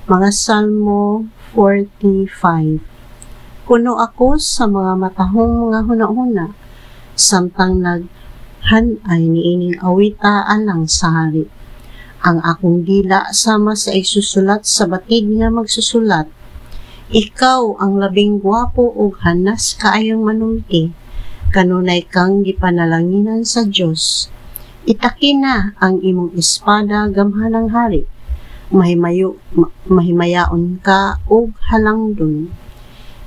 Mga Salmo 45. Puno ako sa mga matahong mga huna-huna, samtang naghanay niining awita alang sa hari. Ang akong dila sama sa isusulat sa batid nga magsusulat. Ikaw ang labing gwapo ug hanas kaayong manulti, kanunay kang gipanalanginan sa Dios. Itaki na ang imong espada gamhanang hari, mahimayaon ka og halangdon.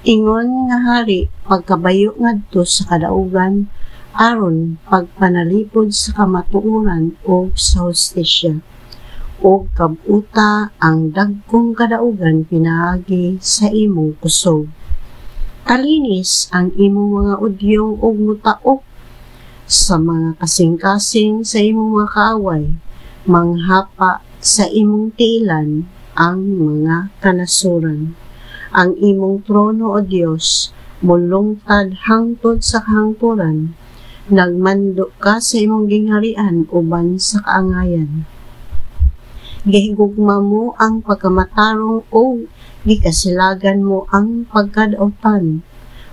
Ingon nga hari, pagkabayo ngadto sa kadaugan, aron pagpanalipod sa kamatuoran o sa hustisya. O kabuta ang dagkong kadaugan pinaagi sa imong kusog. Kalinis ang imong mga udyong og mutaok sa mga kasing-kasing sa imong mga kaaway, manghapa sa imong tiilan ang mga kanasuran. Ang imong trono, O Dios, mulungtad hangtod sa kahangturan. Nagmando ka sa imong gingharian uban sa kaangayan. Gihigugma mo ang pagkamatarong o gikasilagan mo ang pagkadautan.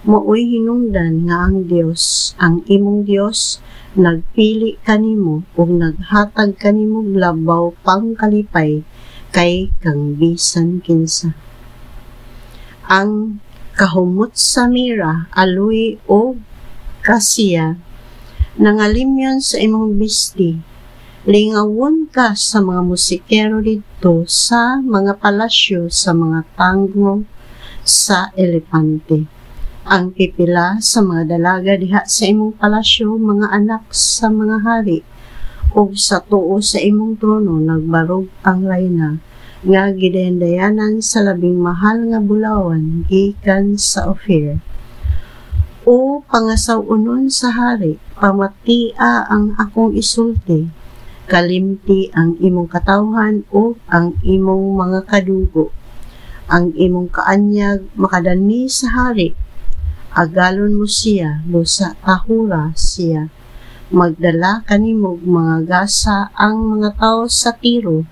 Maoy hinungdan nga ang Dios, ang imong Dios, nagpili kanimo ug naghatag kanimo labaw pang kalipay kay kang bisan kinsa. Ang kahumot sa mira, aloy o kasiya, nangalimyon sa imong bisti. Lingawon ka sa mga musikero dito sa mga palasyo, sa mga tango, sa elepante. Ang pipila sa mga dalaga diha sa imong palasyo, mga anak sa mga hari, ug sa tuo sa imong trono nagbarog ang rayna, nga gidayandayanan sa labing mahal nga bulawan gikan sa Ophir. O pangasaw-unon sa hari, pamatia ang akong isulti, kalimti ang imong katawhan o ang imong mga kadugo. Ang imong kaanyag makadani sa hari, agalon mo siya, lusa tahura siya. Magdala kanimo mga gasa ang mga tao sa Tiro,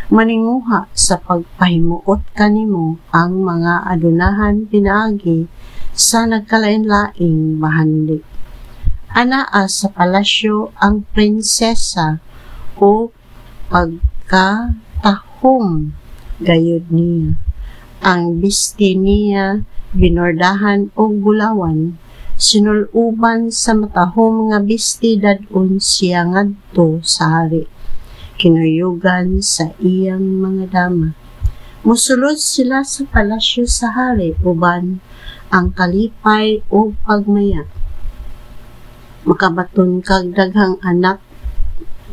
maninguha sa pagpahimuot kanimo ang mga adunahan pinaagi sa nagkalain-laing bahandi. Anaa sa palasyo ang prinsesa o pagkatahom gayud niya. Ang bisti niya binordahan og bulawan, sinuluban sa matahom nga bisti dadon siya ngadto sa hari. Kinuyugan sa iyang mga dama. Musulod sila sa palasyo sa hari, uban ang kalipay o pagmaya. Makabaton kag daghang anak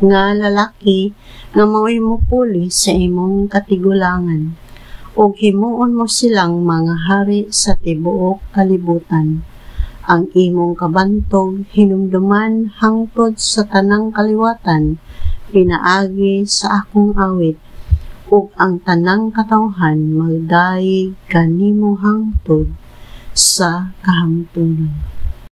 nga lalaki nga mao'y mupuli sa imong katigulangan, o himuon mo silang mga hari sa tibuok kalibutan. Ang imong kabantog hinumduman hangtod sa tanang kaliwatan, pinaagi sa akong awit, ug ang tanang katawhan magdayeg kanimo hangtod sa kahangtunan.